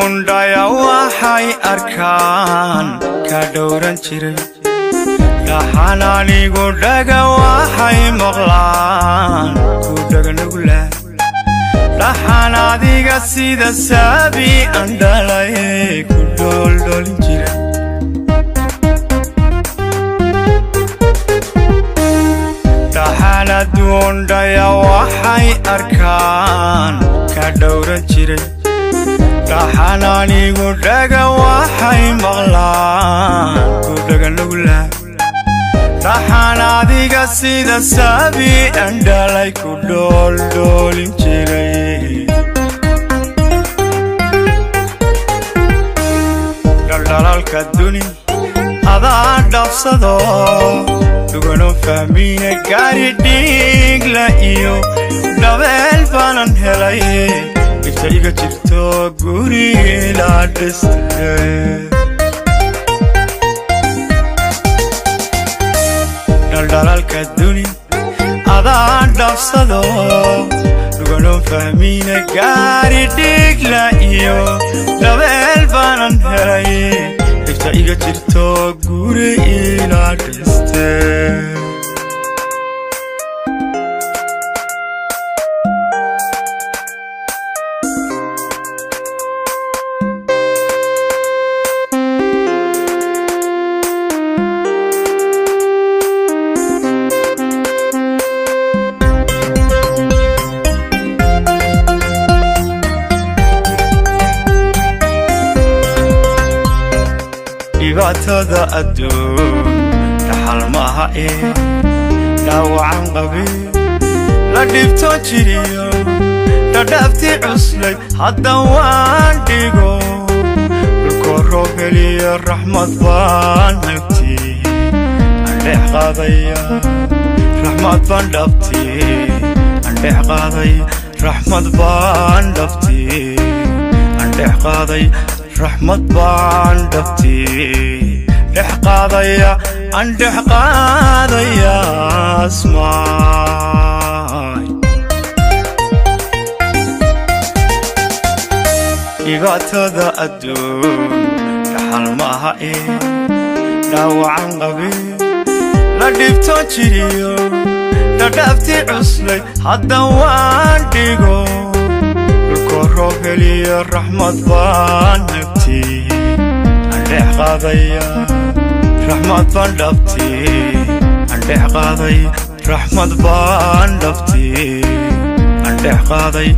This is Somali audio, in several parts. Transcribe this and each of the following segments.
duundhaya waxay arkaan ka dhowran jiray dhaxan anigu dhaga waxay maqlaan ku dhaganugla dhaxan adiga sida saabi aan dhalay ku dholdholin jiray dhaxana duundhaya waxay arkaan ka dhowran jiray dhaxan anigu dhaga waxay maqlaan ku dhaganugla dhaxan adiga sida saabi aan dhalay ku dholdholin jiray dhaldhalaalka duni adaa dhabsado dugano fahmina gaari dhigla iyo dhabeel baanan helay dhibta iga jirto guri la dhistay dhaldhalaalka duni adaa dhabsado dugano fahmina gaari dhigla iyo dhabeel baanan helay dhibta iga jirto guri la dhistay dhibaatada adduun dhaxal maaha dhaawacan qabi la dhibto jiriyo dhadhaabti cuslay hadda waan dhigo dhulkoo roob heliya raxmad baan nagti andhex qaadaya raxmad baan dhabti andhex qaaday raxmad baan dhabti andhex qaaday raxmad baan dhabti dhex qaadaya andhex qaadaya asmaay dhibaatada adduun dhaxal maaha dhaawacan qabi la dhibto jiriyo dhadhaabti cuslay hadda waan dhigo dhulkoo roob heliya raxmad baan nagti andhex qaadaya raxmad baan dhabti andhex qaaday raxmad baan dhabti andhex qaaday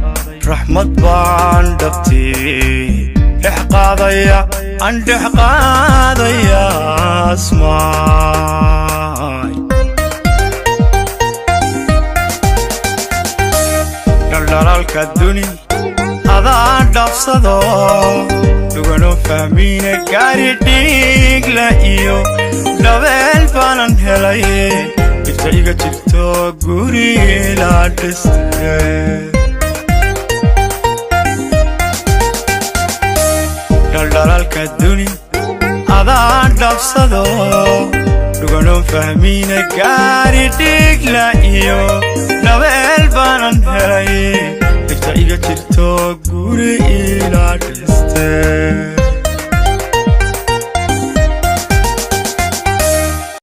raxmad baan dhabti dhex qaadaya andhex qaadaya asmaay dhaldhalaalka duni adaa dhabsado dugano fahmina gaari dhigla iyo dhabeel baanan helay dhibta iga jirto guri la dhistay dhaldhalaalka duni adaa dhabsado dugano fahmina gaari dhigla iyo dhabeel baanan